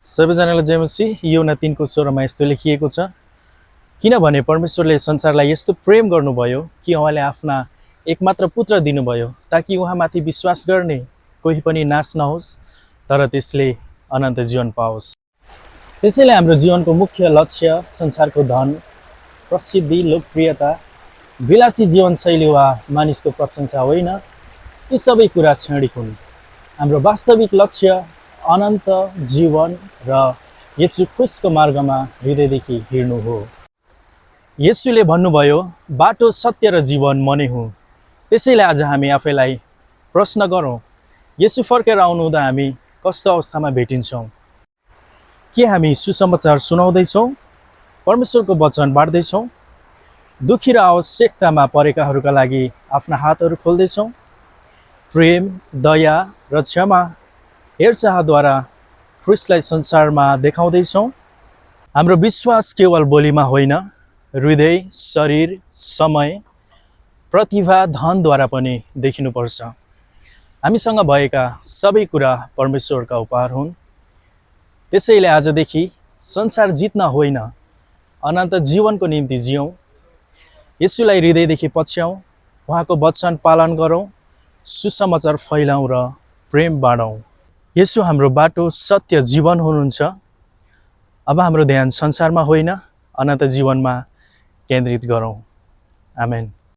सबैजनालाई जयमसी योना 3 को 16 मा यस्तो लेखिएको छ, किनभने परमेश्वरले संसारलाई यस्तो प्रेम गर्नुभयो कि उहाँले आफ्ना एकमात्र पुत्र दिनुभयो ताकि उहाँमाथि विश्वास गर्ने कोही पनि नाश नहोस् तर त्यसले अनन्त जीवन पाओस्। त्यसैले हाम्रो जीवनको मुख्य लक्ष्य संसारको धन, प्रसिद्धि, लोकप्रियता, विलासी जीवनशैली वा मानिसको प्रशंसा होइन। यी सबै कुरा क्षणिक हुन्। हाम्रो वास्तविक लक्ष्य अनन्त जीवन र येशू ख्रिस्टको मार्गमा हृदयदेखि हिँड्नु हो। येशूले भन्नुभयो, बाटो, सत्य र जीवन म नै हुँ। त्यसैले आज हामी आफैलाई प्रश्न गरौँ, येशू फर्केर आउनुहुँदा हामी कस्तो अवस्थामा भेटिन्छौँ? के हामी सुसमाचार सुनाउँदैछौँ? परमेश्वरको वचन बाँड्दैछौँ? दुखी र आवश्यकतामा परेकाहरूका लागि आफ्ना हातहरू खोल्दैछौँ? प्रेम, दया र क्षमा, हेरचाहद्वारा ख्रिस्टलाई संसारमा देखाउँदैछौँ? हाम्रो विश्वास केवल बोलीमा होइन, हृदय, शरीर, समय, प्रतिभा, धनद्वारा पनि देखिनुपर्छ। हामीसँग भएका सबै कुरा परमेश्वरका उपहार हुन्। त्यसैले आजदेखि संसार जित्न होइन, अनन्त जीवनको निम्ति जियौँ। येशूलाई हृदयदेखि पछ्याउँ, उहाँको वचन पालन गरौँ, सुसमाचार फैलाउँ र प्रेम बाँडौँ। येशू हाम्रो बाटो, सत्य, जीवन हुनुहुन्छ। अब हाम्रो ध्यान संसारमा होइन, अनन्त जीवनमा केन्द्रित गरौँ। आमेन।